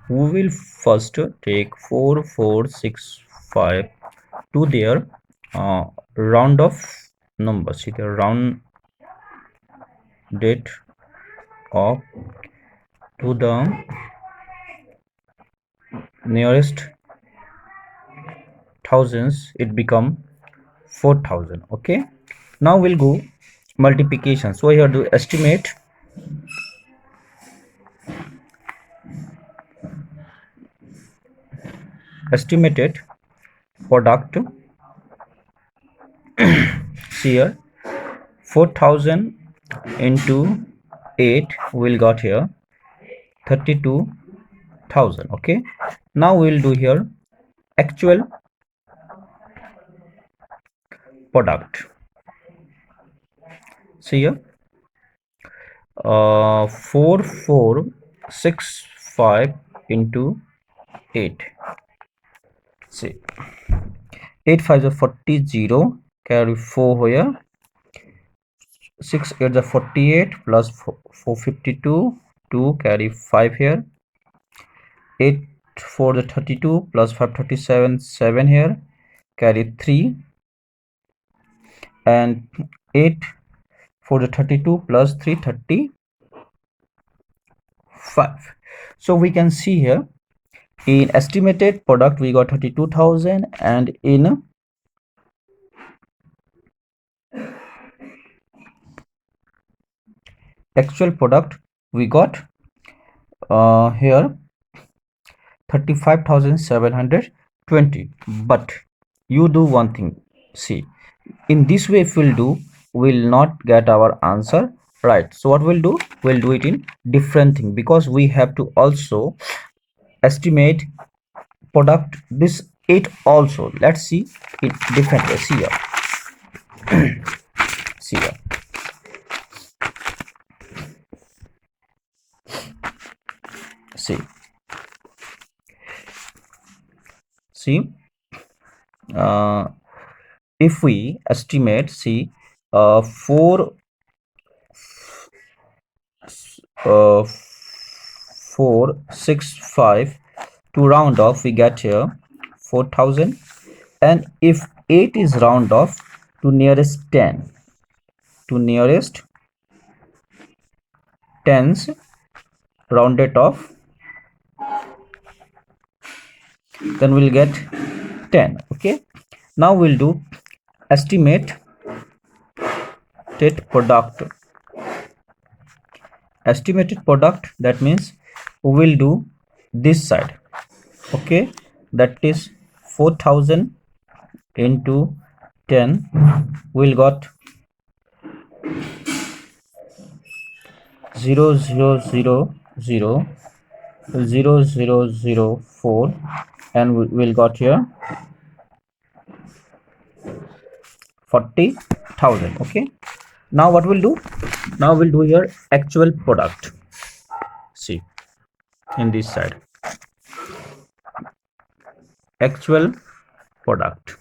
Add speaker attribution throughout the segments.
Speaker 1: we will first take 4 4 6 5 to their round of numbers, see the round date of to the nearest thousands, it become 4000. okay, now we'll go multiplication. So here do estimated product. See here 4000 into 8 will got here 32,000. okay, now we'll do here actual product. See here 4465 into 8. See 8 5 is 40, 0 carry 4 here, 6 8 is 48 plus 452, 2 carry 5 here, 8 4 is 32 plus 537, 7 here carry 3, and 8 4 is 32 plus 335. so we can see here in estimated product we got 32,000, and in actual product we got here 35,720. but you do one thing, see in this way if we'll do, we'll not get our answer right. So what we'll do, we'll do it in different thing, because we have to also estimate product this 8 also. Let's see it different way. See here see here see if we estimate, see 4 4 6 5 to round off we get here 4000, and if 8 is round off to nearest 10, to nearest tens rounded off, then we'll get 10. okay, now we'll do estimated product. Estimated product, that means we'll do this side. okay, that is 4000 into 10 we'll got 0.00000004, and we'll got here 40,000. okay, now what we'll do, now we'll do here actual product. See in this side actual product,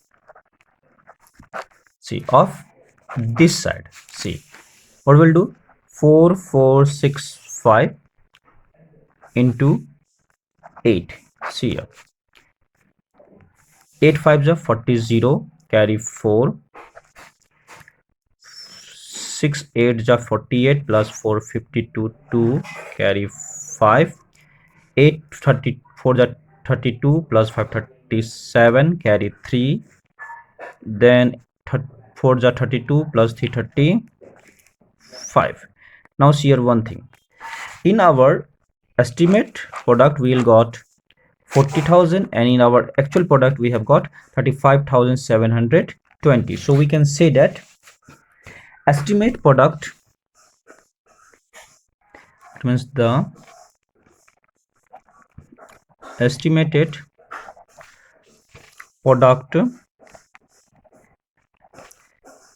Speaker 1: see of this side. See what we'll do, 4465 into 8. see here 8 5 is 40, 0 carry 4, 6 8 is 48 plus 452, 2 carry 5, 8 34 is 32 plus 537 carry 3, then 4 is 32 plus 335. now see here one thing, in our estimate product we'll got 40,000, and in our actual product we have got 35,720. so we can say that estimate product, it means the estimated product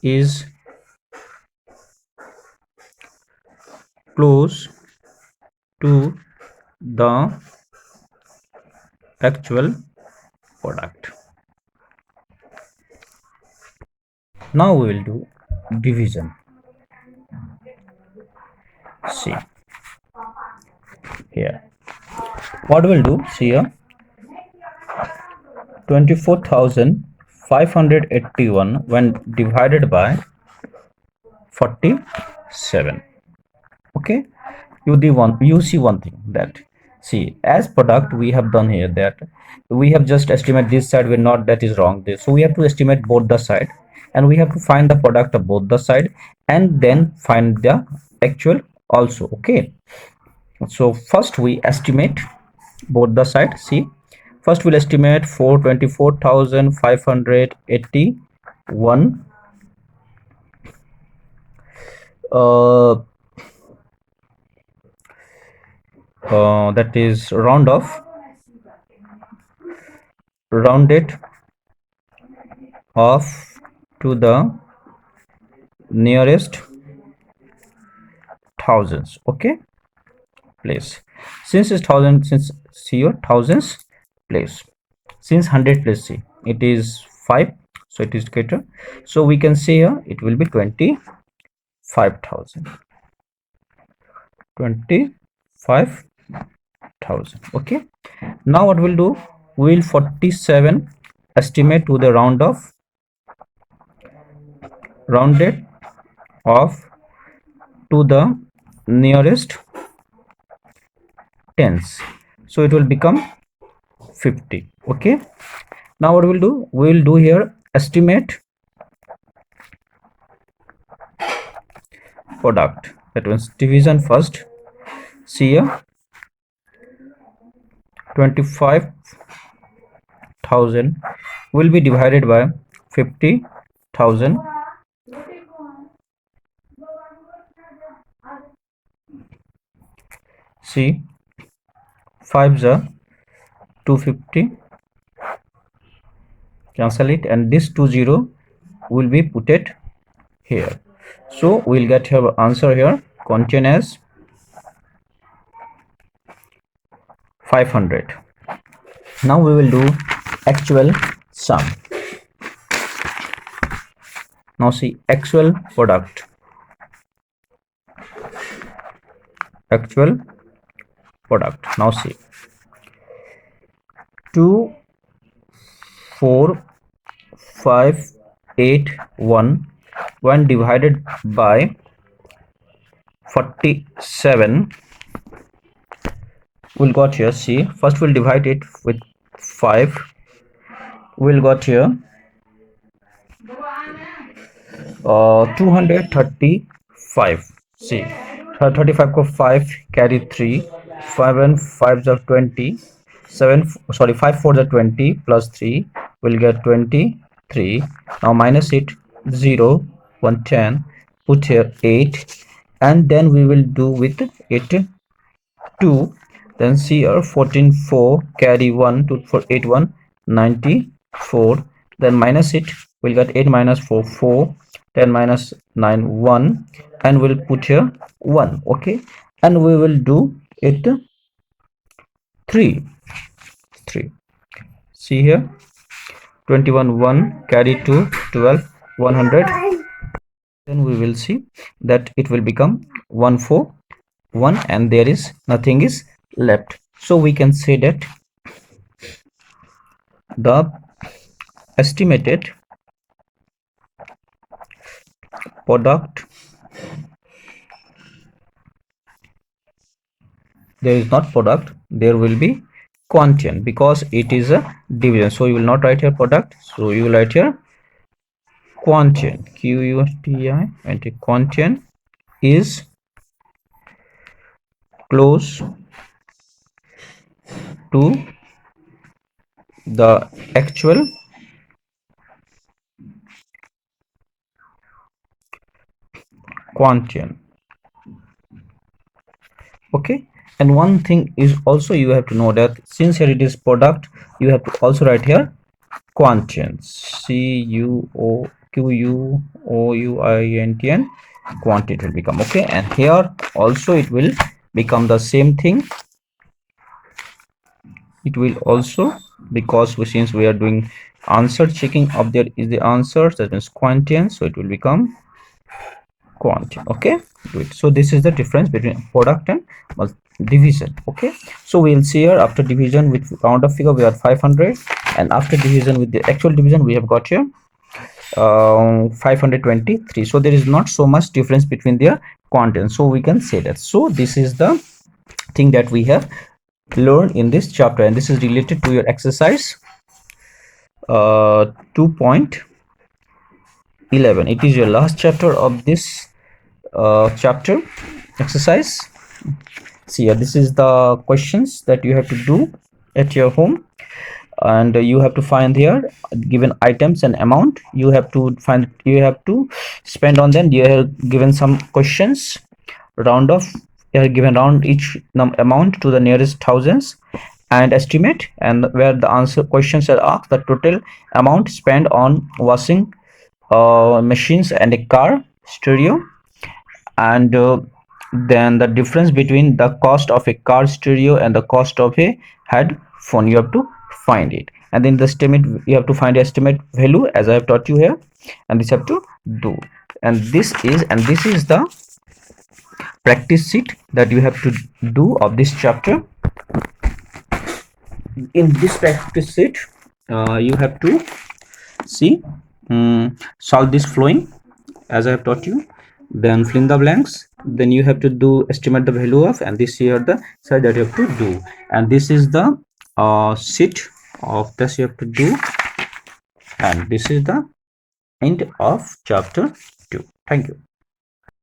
Speaker 1: is close to the actual product. Now we will do division. See here What we'll do, see here, 24,581 when divided by 47. Okay, you see one thing, that see, as product we have done here, that we have just estimate this side, we're not, that is wrong this, so we have to estimate both the side, and we have to find the product of both the side, and then find the actual also. Okay, so first we estimate both the side. See, first we'll estimate 424,581, that is rounded off to the nearest thousands. Okay, place, since it's thousand, since see your thousands place, since 100 place, see it is 5, so it is greater, so we can say here it will be 25,000. 25,000. Okay, now what we'll do, we'll 47 estimate to the rounded off to the nearest tens, so it will become 50. Okay, now what we'll do, we'll do here estimate product, that means division first. See here, 25,000 will be divided by 50,000. See, 5s are 250, cancel it, and this 20 will be put it here, so we'll get your answer here, contain as 500. Now we will do actual sum. Now see, actual product, now see, 24581 when divided by 47, we'll got here, see, first we'll divide it with 5, we'll got here 235. See, 35 को 5 carry 3, 5 and 5 are 20, 7, sorry, 5 4 are 20 plus 3 will get 23. Now minus it, 0 1 10, put here 8, and then we will do with it 2, then see here 14 4 carry 1, 2 for 8 1 94, then minus it, we'll get 8 minus 4 4, 10 minus 9 1, and we'll put here 1. Okay, and we will do it 3. See here, 21 1 carry 2 12 100, then we will see that it will become 141, and there is nothing is left, so we can say that the estimated product, there is not product, there will be quotient, because it is a division, so you will not write here product, so you will write here quotient, QUTI, and the quotient is close to the actual quotient. Okay, and one thing is also you have to know that since here it is product, you have to also write here quotient, QUOUINTN, quantity will become. Okay, and here also it will become the same thing, it will also, because since we are doing answer checking of there is the answer, that means quotient, so it will become quantity. Okay, good. So this is the difference between product and division. Okay, so we'll see here after division with round of figure we are 500, and after division with the actual division we have got here 523. So there is not so much difference between their content, so we can say that. So this is the thing that we have learned in this chapter, and this is related to your exercise 2.11. it is your last chapter of this chapter exercise. See here, this is the questions that you have to do at your home, and you have to find here given items and amount. You have to find, you have to spend on them. You have given some questions, round off, you have given round each amount to the nearest thousands and estimate, and where the answer questions are asked the total amount spent on washing machines and a car stereo, and then the difference between the cost of a car stereo and the cost of a headphone, you have to find it. And then the estimate, you have to find estimate value as I have taught you here, and this have to do. And this is the practice sheet that you have to do of this chapter. In this practice sheet you have to see, solve this flowing as I have taught you, then fill in the blanks, then you have to do estimate the value of, and this here the side that you have to do. And this is the sheet of this you have to do, and this is the end of chapter 2. Thank you.